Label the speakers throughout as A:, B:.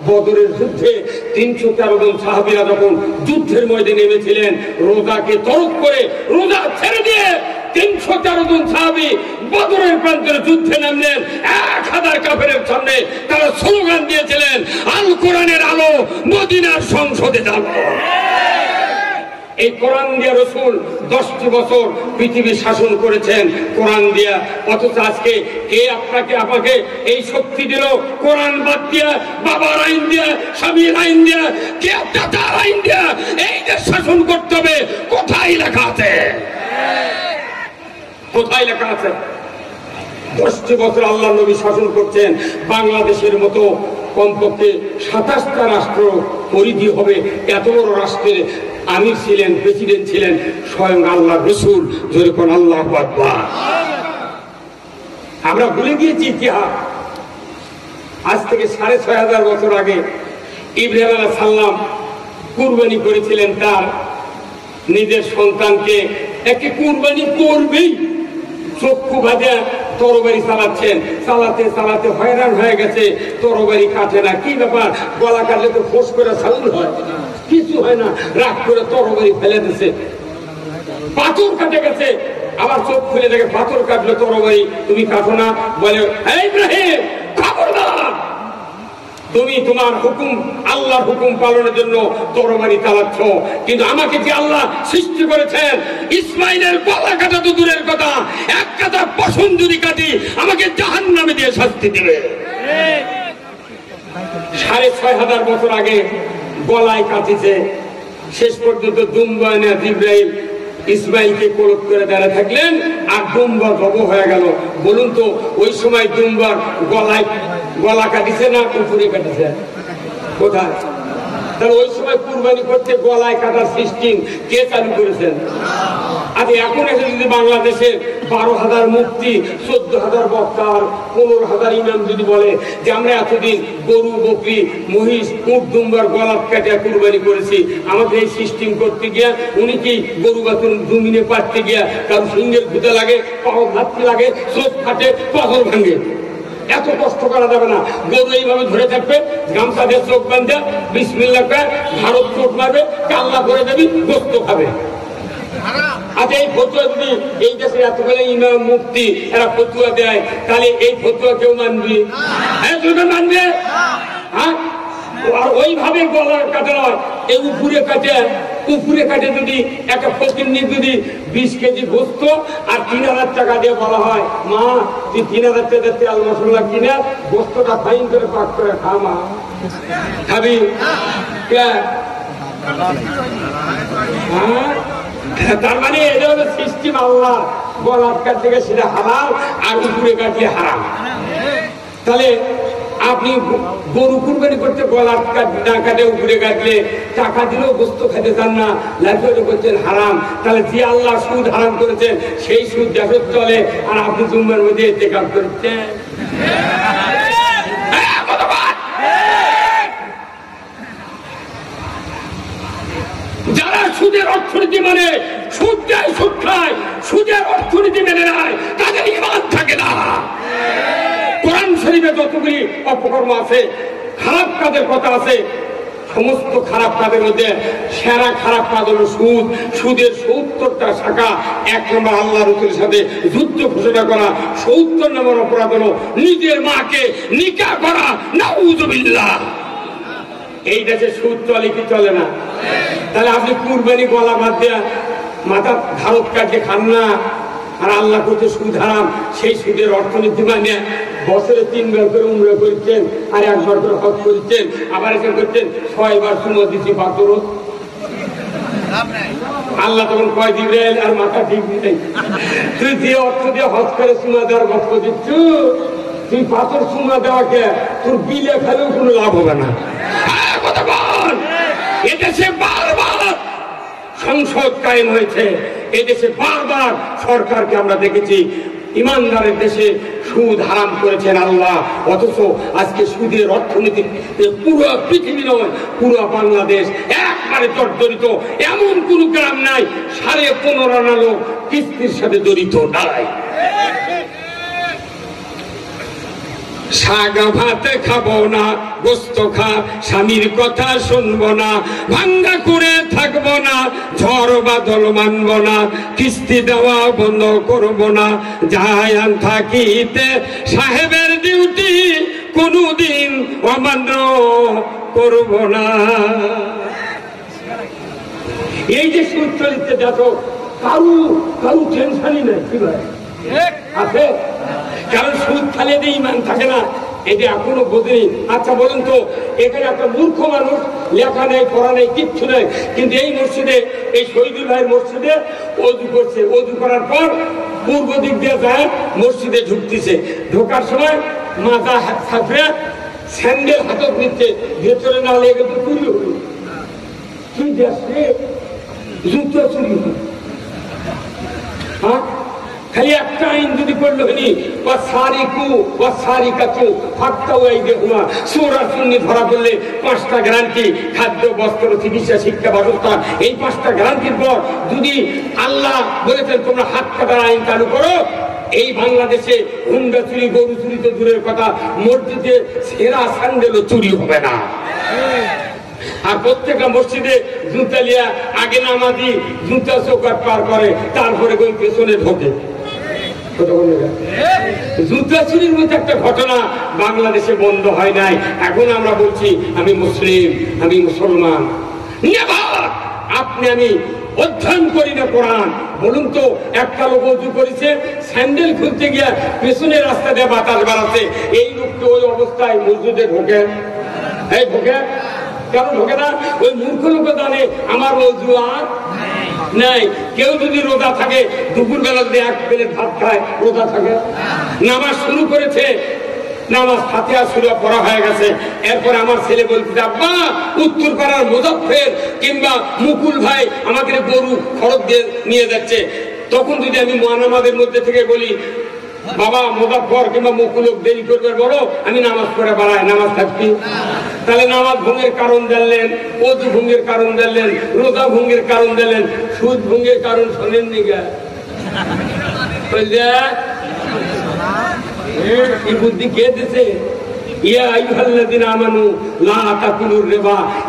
A: বদরের যুদ্ধে ৩১৩ জন সাহাবীরা যখন যুদ্ধের ময়দানে নেমেছিলেন, রোজাকে তরক করে রোজা ছেড়ে দিয়ে ৩১৩ জন সাহাবী বদরের প্রান্তরে যুদ্ধে নামলেন। ১,০০০ কাফেরের সামনে তারা স্লোগান দিয়েছিলেন, আল কোরআনের আলো মদিনার সংসদে জ্বালো। এই কোরআন দিয়া রসুল 10টি বছর পৃথিবী শাসন করেছেন কোরআন দিয়া। অথচ আজকে কে আপনাকে আমাকে এই শক্তি দিল? কোরআন বাদ দিয়া, বাবার আইন দিয়া, স্বামীর আইন দিয়া, কে দাদার আইন দিয়া এই দেশ শাসন করতে হবে? কোথায় লেখা আছে? কোথায় লেখা আছে? 10টি বছর আল্লাহ নবী শাসন করছেন। বাংলাদেশের মতো কমপক্ষে 27টা রাষ্ট্র পরিধি হবে, এত বড় রাষ্ট্রের আমির ছিলেন, প্রেসিডেন্ট ছিলেন স্বয়ং আল্লাহ রসুল। যেরকম আল্লাহু আকবার। আমরা ভুলে গিয়েছি ইতিহাস। আজ থেকে 6500 বছর আগে ইব্রাহিম আলাইহিস সালাম কুরবানি করেছিলেন তার নিজের সন্তানকে। একে কুরবানি করবেই, চক্ষু বাঁধা তরবারি চালাচ্ছেন, চালাতে চালাতে হয়রান হয়ে গেছে, তরবারি কাটে না। কি ব্যাপার? গলা কাটলে তো ফোঁস করে সাউন্ড হয়, কিছু হয় না। রাগ করে তরবারি ফেলে দিছে, পাথর কাটে গেছে। আবার চোখ খুলে দেখে পাথর কাটলো, তরবারি তুমি কাটো না। বলে, এই ইব্রাহিম, খবরদার, তুমি তোমার হুকুম, আল্লাহর হুকুম পালনের জন্য তরবারি চালাচ্ছ, কিন্তু আমাকে যে আল্লাহ সৃষ্টি করেছেন, ইসমাইলের গলা কাটা তো দূরের কথা, এক কাটা পশম যদি কাটি আমাকে জাহান্নামে দিয়ে শাস্তি দেবে। 6500 বছর আগে গলায় কাটিছে। শেষ পর্যন্ত দুম্বা না জিবরাইল ইসমাইলকে কোলক করে দাঁড়িয়ে থাকলেন, আর দুম্বা জব হয়ে গেল। বলুন তো, ওই সময় দুম্বার গলায় গলা কাটিছে না উপরে কাটিছে? কোথায়? তাহলে ওই সময় কুরবানি করতে গলায় কাটার সিস্টেম কে চালু করেছেন? আর এখন এসে যদি বাংলাদেশে 12,000 মুফতি, 14,000 বক্তা, 15,000 ইমাম যদি বলে যে আমরা এতদিন গরু, বকরি, মহিষ, উট, দুম্বার গলা কাটিয়া কুরবানি করেছি, আমাদের এই সিস্টেম করতে গিয়া উনি কি গরু বাছুর জমিনে পাঠতে গিয়া কারণ সিংহের ভূতে লাগে, পাও ঘাটতে লাগে, চোখ ফাটে, পাথর ভাঙে। এত কষ্ট করা যাবে না। গরু এইভাবে ধরে থাকবে, গামছা দিয়ে চোখ বাঁধে, বিসমিল্লাহ করে ভারত চোট মারবে, কাল্লা করে দেবি, গোস্ত খাবে। আচ্ছা, এই ফতুয়া যদি এই দেশের এতগুলো ইমাম মুফতি এরা ফতুয়া দেয়, তাহলে এই ফতুয়া কেউ মানবি? মানবে? হ্যাঁ, আর ওইভাবে গলা কাটা নয়, এই উপরে কাটে যদি একটা ফকিন্নি যদি 20 কেজি গোস্ত আর 3000 টাকা দিয়ে বলা হয়, মা তুই 3000 টাকা তেল মশলা কিনে গোস্তটা ফাইন করে পাক করে খা, মা খাবি? তার মানে এটা হলো সিস্টেম আল্লাহ। গলার কাছ থেকে সেটা হালাল, আর উপরে কাটলে হারাম। তাহলে আপনি গরু কুরবানি করতে গলার না কাটে উপরে কাটলে টাকা দিলেও গোস্ত খেতে চান না, লাইফে করছেন হারাম। তাহলে যে আল্লাহ সুদ হারাম করেছেন সেই সুদ দেশের চলে, আর আপনি জুম্মার মধ্যে ইতিকাফ করছেন। যারা সুদের অর্থনীতি মানে সুদ দেয়, সুদ খায়, সুদের অর্থনীতি মেনে নেয়, তাদের ঈমান থাকে না। কোরআন শরীফে যতগুলি অপকর্ম আছে, খারাপ কাজের কথা আছে, সমস্ত খারাপ কাজের মধ্যে সেরা খারাপ কাজ হলো সুদ। সুদের 70টা শাখা। 1 নম্বর আল্লাহ রাসূলের সাথে যুদ্ধ ঘোষণা করা। 70 নম্বর অপরাধ হলো নিজের মাকে নিকাহ করা। নাউযুবিল্লাহ। এই দেশে সুদ চলে কি চলে না? তাহলে আপনি কুরবানি গলা বাদ দেয়া মাথা ভারত কাটিয়ে খান না, আর আল্লাহ করতে সুদ হারাম। সেই সুদের অর্থনীতি মানে বছরে 3 বার করে উমরা করছেন, আর 1 বার করে হজ করছেন, আবার এসে করছেন 6 বার সুমো দিচ্ছি পাথর। আল্লাহ তখন কয় জিবরাইল আর মাথা ঠিক নেই, তুই যে অর্থ দিয়ে হজ করে সুমা দেওয়ার গল্প দিচ্ছ, তুই পাথর সুমা দেওয়াকে তোর বিলে খেলেও কোনো লাভ হবে না। এদেশে বারবার সংসদ কায়েম হয়েছে, এদেশে বারবার সরকারকে আমরা দেখেছি ইমানদারের দেশে সুদ হারাম করেছেন আল্লাহ। অথচ আজকে সুদের অর্থনীতি পুরো পৃথিবী নয়, পুরো বাংলাদেশ একবারে জর্জরিত। এমন কোন গ্রাম নাই 15.5 আনা লোক কিস্তির সাথে জড়িত নাই। শাক ভাত খাবো না, গোস্ত খা স্বামীর কথা শুনবো না, ভাঙ্গা করে থাকবো না, ঝড় বাদল মানবো না, কিস্তি দেওয়া বন্ধ করবো না, যায়ান থাকিতে সাহেবের ডিউটি কোনদিন অমান্য করবো না। এই যে সুদ চলিতে দেখো, কারু টেনশনই নাই, কি ভাই আছে? কারণ সুদ খালে ইমান থাকে না, এটা এখনো বোঝেনি। আচ্ছা বলুন তো, এখানে একটা মূর্খ মানুষ, লেখা নেই পড়া নেই কিচ্ছু নেই, কিন্তু এই মসজিদে, এই শহীদুল ভাইয়ের মসজিদে ওযু করছে। ওযু করার পর পূর্ব দিক দিয়ে যায় মসজিদে ঢুকতেছে। ঢোকার সময় মাথা ছাপড়ে স্যান্ডেল হাতত নিচ্ছে, ভেতরে না লেগে তো চুরি হল। কি দেখছে? জুতো চুরি হল। হ্যাঁ, খালি একটা আইন যদি করলো হয়নি, ধরা পড়লে 5টা গ্যারান্টি, খাদ্য, বস্ত্র, চিকিৎসা, শিক্ষা, ব্যবস্থা। এই 5টা গ্যারান্টির পর যদি আল্লাহ বলেছেন তোমরা হাত কাটার আইন চালু করো, এই বাংলাদেশে হুন্ডা চুরি, গরু চুরি তো দূরের কথা, মসজিদে সেরা স্যান্ডেলও চুরি হবে না। আর প্রত্যেকটা মসজিদে জুতা লিয়া আগে নামাজি জুতা চৌকাট পার করে, তারপরে ওই পেছনে ঢোকে। জুতা চুরির মধ্যে একটা ঘটনা বাংলাদেশে বন্ধ হয় নাই। এখন আমরা বলছি আমি মুসলিম, আমি মুসলমান। আপনি আমি অধ্যয়ন করি না কোরআন। বলুন তো, একটা লোক ওযু করেছে, স্যান্ডেল খুলতে গিয়া পেছনের রাস্তা দিয়ে বাতাস বাড়াচ্ছে, এই লোককে ওই অবস্থায় মসজিদে ঢোকে? এই ঢোকে কেন ঢোকে না? ওই মূর্খ লোক জানে আমার ওযু আর নাই। কেউ যদি রোজা থাকে, দুপুর বেলা যদি 1 প্লেট ভাত খায়, রোজা থাকে? নামাজ শুরু করেছে, নামাজ ফাতিহা সূরা পড়া হয়ে গেছে, এরপর আমার ছেলে বলছে আব্বা উত্তর পাড়ার মুজাফফর কিংবা মুকুল ভাই আমাকে গরু খরচ দিয়ে নিয়ে যাচ্ছে। তখন যদি আমি নামাজের মধ্যে থেকে বলি বাবা মুজাফফর কিংবা মুকুল দেরি করবে বড়, আমি নামাজ পড়ে বাড়াই, নামাজ থাকবি? তাহলে নামাজ ভঙ্গের কারণ জানলেন, ওযু ভঙ্গের কারণ জানলেন, রোজা ভঙ্গের কারণ জানলেন, সুদ ভঙ্গের কারণ শোনেননি? এই বুদ্ধি কে দিছে?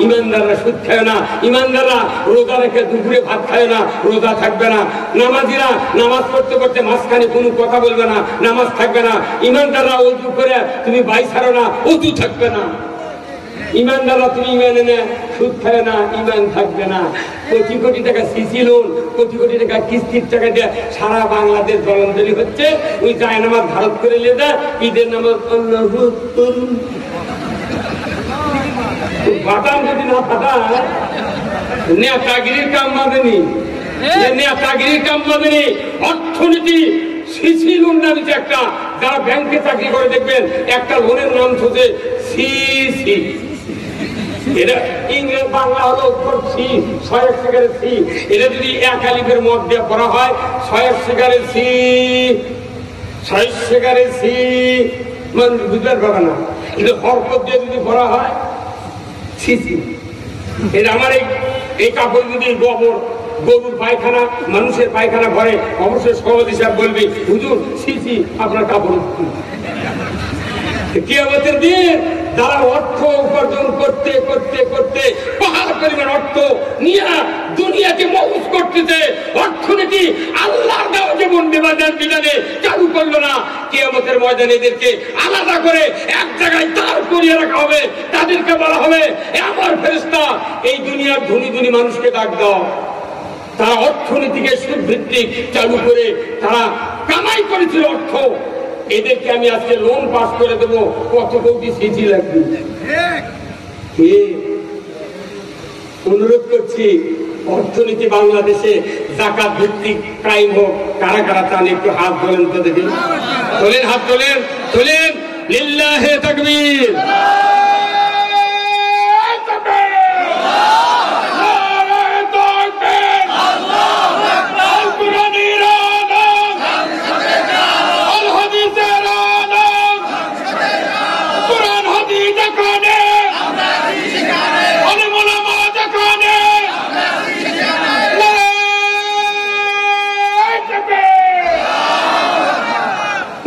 A: ইমানদাররা সুদ খায় না, ইমানদাররা রোজা রেখে দুপুরে ভাত খায় না, রোজা থাকবে না। নামাজিরা নামাজ পড়তে পড়তে মাঝখানে কোনো কথা বলবে না, নামাজ থাকবে না। ইমানদাররা ওযু করে তুমি বাই ছাড়ো না, ওযু থাকবে না। ইমানদাররা তুমি ইমান এনে সুদ খায় না, ইমান থাকবে না। কোটি কোটি টাকা সিসি লোন, কোটি কোটি টাকা কিস্তির টাকা দিয়ে সারা বাংলাদেশ জলঞ্জলি হচ্ছে। ওই যায় নামাজ ভারত করে নিয়ে যায়, ঈদের নামাজ বাটাম যদি না ফাটায়, নেতাগিরির কাম বাঁধেনি, নেতাগিরির কাম বাঁধেনি। অর্থনীতি সিসি লোন নামছে একটা, যারা ব্যাংকে চাকরি করে দেখবেন একটা লোনের নাম হচ্ছে সিসি। এটা ইংরেজ বাংলা হলো সি, 6 সেকারের সি। এটা যদি 1 আলিফের মত দিয়ে পড়া হয় 6 সেকারের সি, 6 সেকারের সি, মানে বুঝতে পারবে না। কিন্তু হরকত দিয়ে যদি পড়া হয় সিসি। এটা আমার এই কাপড় যদি গোবর, গরুর পায়খানা, মানুষের পায়খানা ভরে, অবশ্যই সভাপতি সাহেব বলবি হুজুর সিসি আপনার কাপড়। কিয়ামতের দিন যারা অর্থ উপার্জন করতে করতে করতে পাহাড় পরিমাণ অর্থ নিয়ে দুনিয়াকে মৌজ করতেছে, অর্থনীতি আল্লাহর দেওয়া যেমন বিধানে চালু করলো না, কিয়ামতের ময়দানে এদেরকে আলাদা করে এক জায়গায় দাঁড় করিয়ে রাখা হবে। তাদেরকে বলা হবে আমার ফেরেশতা, এই দুনিয়ার ধনী ধনী মানুষকে ডাক দাও। তারা অর্থনীতিকে সুদ ভিত্তিক চালু করে তারা কামাই করেছিল অর্থ। এদেরকে আমি আজকে লোন পাস করে দেবো, কত কোটি সিসি লাগবে। অনুরোধ করছি অর্থনীতি বাংলাদেশে জাকাত ভিত্তিক কায়েম হোক। কারা কারা চান একটু হাত তোলেন তো দেখি, তোলেন, হাত তোলেন, তোলেন। লিল্লাহে তাকবীর।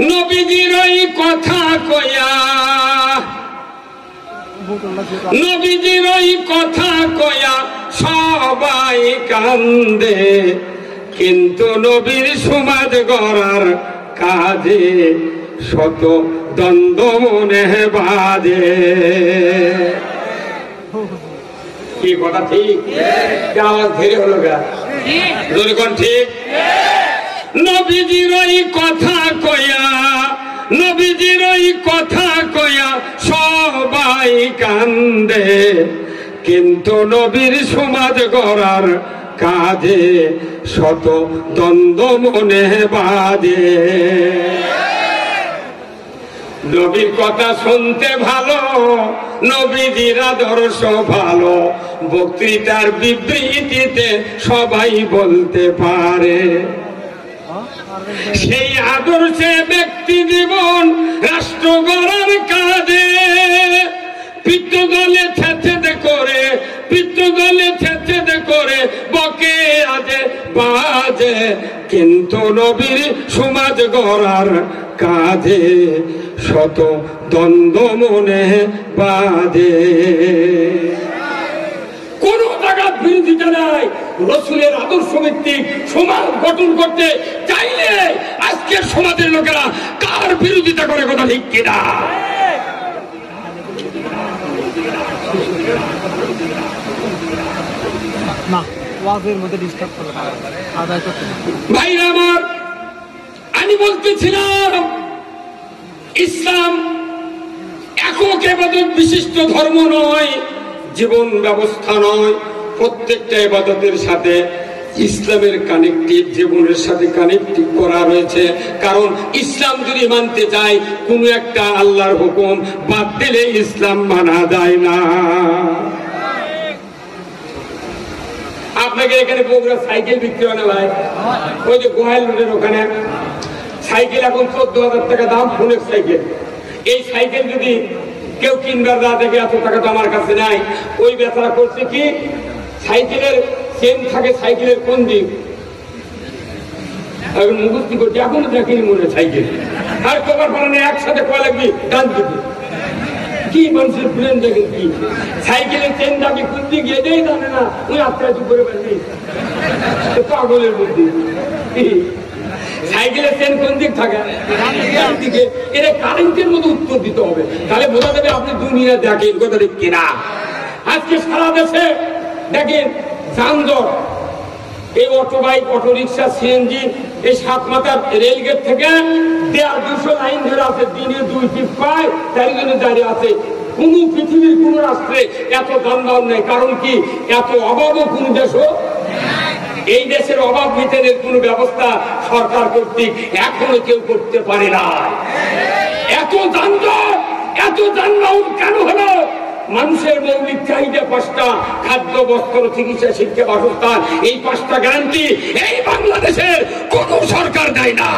A: নবীজির ওই কথা কয়া নবীজির ওই কথা কয়া সবাই কান্দে, কিন্তু নবীর সমাজ গড়ার কাজে শত দ্বন্দ্ব মনে বাজে। কি কথা ঠিক? আওয়াজ ধীরে হলো গা, ঠিক? নবীজির ওই কথা কয়া, নবীজির ওই কথা কয়া সবাই কান্দে, কিন্তু নবীর সমাজ গড়ার কাজে শত দ্বন্দ্ব মনে বাজে। নবীর কথা শুনতে ভালো, নবীজির আদর্শ ভালো, বক্তৃতার বিবৃতিতে সবাই বলতে পারে। সেই আদর্শে ব্যক্তি জীবন রাষ্ট্র গড়ার কাজে পিতৃদলে ছেঁচেদে করে, পিতৃদলে ছেঁচেদে করে বকে আজে বাজে, কিন্তু নবীর সমাজ গড়ার কাজে শত দ্বন্দ্ব মনে বাজে। কোন জায়গার বিরোধিতা নাই। রসুলের আদর্শ ভিত্তিক সমাজ গঠন করতে চাইলে আজকের সমাজের লোকেরা কার বিরোধিতা করে, কথা ঠিক কিনা? ভাইরা আমার, আমি বলতেছিলাম ইসলাম একক ইবাদত বিশিষ্ট ধর্ম নয়, জীবন ব্যবস্থা নয়। প্রত্যেকটা ইবাদতের সাথে ইসলামের কানেক্টিভ, জীবনের সাথে কানেক্টিভ করা রয়েছে। কারণ ইসলাম যদি মানতে চায়, কোন একটা আল্লাহর হুকুম বাদ দিলে ইসলাম মানা যায় না। আপনাকে এখানে বগুড়া সাইকেল বিক্রি হয় না ভাই? ওই যে গোহাইল রোডের ওখানে সাইকেল এখন 14,000 টাকা দাম, ফোনের সাইকেল। এই সাইকেল যদি কেউ কিনবার না দেখে, এত টাকা তো আমার কাছে নাই, ওই বেচারা করছে কি, সাইকেলের চেন থাকে সাইকেলের কোন দিক, মুখস্থি করছে, এখনো দেখেনি মনে সাইকেল। আর কবার পালানে একসাথে কয়া লাগবি ডান দিকে। কি মানুষের ব্রেন দেখেন কি, সাইকেলের চেন দাবি কোন দিক এটাই জানে না, ওই আস্তে আস্তে করে পারবি পাগলের বুদ্ধি। সাইকেলের চেন কোন দিক থাকে? দিকে। এটা কারেন্টের মতো উত্তর দিতে হবে, তাহলে বোঝা যাবে আপনি দুনিয়া দেখেন, কথা ঠিক কিনা? আজকে সারা দেশে দেখেন যানজট, এই auto bike, auto rickshaw, CNG, এই সাতমাথার রেলগেট থেকে 150-200 লাইন ধরে আছে, দিনে 2 টিপ পায়, তাই জন্য দাঁড়িয়ে আছে। কোন পৃথিবীর কোন রাষ্ট্রে এত যানবাহন নেই। কারণ কি, এত অভাবও কোন দেশও, এই দেশের অভাব মিটানোর কোন ব্যবস্থা সরকার কর্তৃক এখনো কেউ করতে পারে না। এত যানজট, এত যানবাহন কেন হলো? মানুষের মৌলিক চাহিদা 5টা, খাদ্য, বস্ত্র, চিকিৎসা, শিক্ষা, বাসস্থান, এই 5টা গ্যারান্টি এই বাংলাদেশের কোন সরকার দেয় না।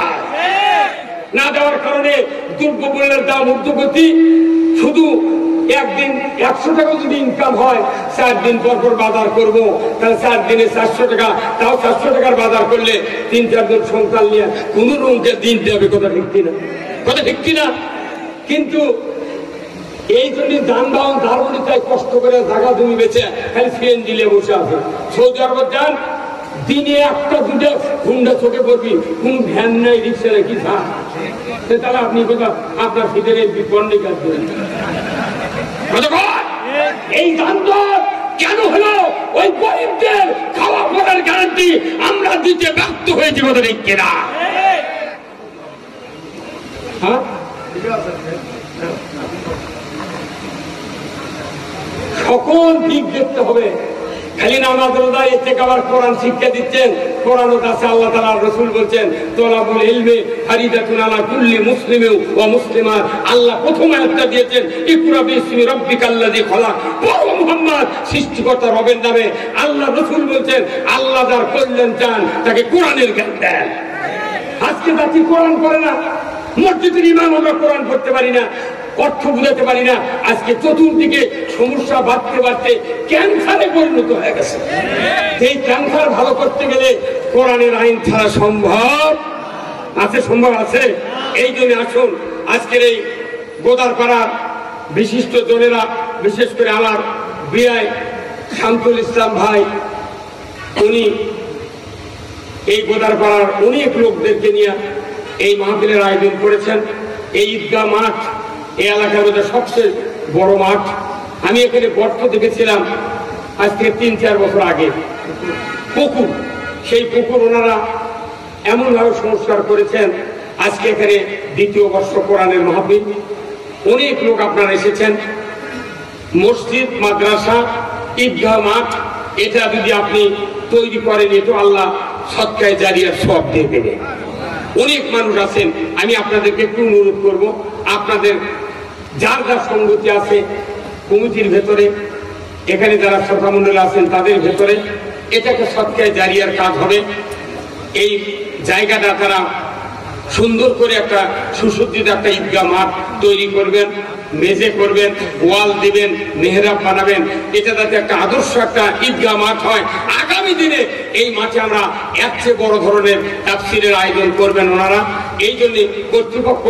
A: না দেওয়ার কারণে দ্রব্যমূল্যের দাম ঊর্ধ্বগতি। শুধু একদিন 100 টাকা যদি ইনকাম হয়, 4 দিন পর পর বাজার করবো, তাহলে 4 দিনে 400 টাকা, তাও 400 টাকার বাজার করলে 3-4 জন সন্তান নিয়ে কোন রকমকে দিন দেবে, কথা ঠিক কিনা? কথা ঠিক কিনা? কিন্তু এই জন্য যানবাহন ধারণী চাই, কষ্ট করে জায়গা জমি বেছে খালি সিএনজি নিয়ে বসে আছে। সৌদি আরব যান, দিনে 1টা-2টা হুন্ডা চোখে পড়বি, কোন ভ্যান নাই, রিক্সা নাই, কি থাক, তাহলে আপনি কোথা আপনার ফিদের বিপন্ডে কাজ করেন। এই যানজট কেন হলো? ওই গরিবদের খাওয়া পড়ার গ্যারান্টি আমরা দিতে ব্যর্থ হয়েছি, কথা ঠিক কিনা? হ্যাঁ, সকল দিক দেখতে হবে। খালি নামাজ, রোজা, ইতিকাফ, কোরআন শিক্ষা দিচ্ছেন, কোরআন আছে, আল্লাহ তাআলা রাসূল বলছেন তলাবুল ইলমি ফারিদাতুন আলা কুল্লি মুসলিমিন ওয়া মুসলিমাত। আল্লাহ প্রথম আয়াতটা দিয়েছেন ইকরা বিসমি রাব্বিকাল্লাযী খলাক, পড়ো মুহাম্মদ সৃষ্টিকর্তা রবের নামে। আল্লাহ রাসূল বলছেন আল্লাহ যার কল্যাণ চান তাকে কোরআনের জ্ঞান দেন। আজকে জাতি কোরআন পড়ে না, মসজিদের ইমাম আমরা কোরআন পড়তে পারি না, অর্থ বুঝাতে পারি না। আজকে চতুর্দিকে সমস্যা বাড়তে বাড়তে ক্যান্সারে পরিণত হয়ে গেছে। এই ক্যান্সার ভালো করতে গেলে কোরআনের আইন ছাড়া সম্ভব আছে? সম্ভব আছে? এই জন্য আসুন আজকের এই গোদারপাড়ার বিশিষ্ট জনেরা, বিশেষ করে আমার বিআই শামসুল ইসলাম ভাই, উনি এই গোদারপাড়ার অনেক লোকদেরকে নিয়ে এই মাহফিলের আয়োজন করেছেন। এই ঈদগাহ মাঠ এই এলাকার মধ্যে সবচেয়ে বড় মাঠ। আমি এখানে গর্ত দেখেছিলাম আজ থেকে 3-4 বছর আগে, পুকুর, সেই পুকুর ওনারা এমনভাবে সংস্কার করেছেন। আজকে এখানে 2য় বর্ষ কোরআনের মাহফিল, অনেক লোক আপনারা এসেছেন। মসজিদ, মাদ্রাসা, ঈদগাহ মাঠ, এটা যদি আপনি তৈরি করেন, এটা আল্লাহ সদকায়ে জারিয়ার সওয়াব দিয়ে দেবে। অনেক মানুষ আছেন, আমি আপনাদেরকে একটু অনুরোধ করব, আপনাদের যার যার সঙ্গতি আছে কমিটির ভেতরে, এখানে যারা শ্রোতামণ্ডলী আছেন তাদের ভেতরে, এটাকে সদকায়ে জারিয়ার কাজ হবে। এই জায়গাটা তারা সুন্দর করে একটা সুসজ্জিত একটা ঈদগাহ মাঠ তৈরি করবেন, মেঝে করবেন, ওয়াল দিবেন, মেহরাব বানাবেন, এটা যাতে একটা আদর্শ একটা ঈদগাহ মাঠ হয়। আগামী দিনে এই মাঠে আমরা এর চেয়ে বড় ধরনের তাফসীরের আয়োজন করবেন ওনারা। এই জন্য কর্তৃপক্ষ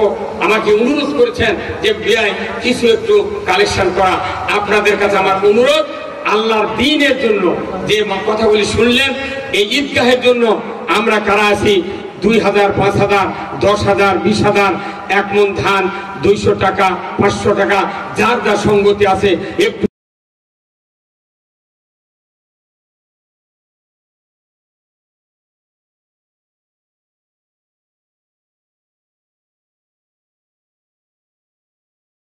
A: আমাকে অনুরোধ করেছেন যে বিআই কিছু একটু কালেকশন করা। আপনাদের কাছে আমার অনুরোধ, আল্লাহর দ্বীনের জন্য যে কথাগুলি শুনলেন, এই ঈদগাহের জন্য আমরা কারা আছি, 2000, 5000, 10,000, 20,000, 1 মণ ধান, 200 টাকা, 500 টাকা, যার যা সঙ্গতি আছে একটু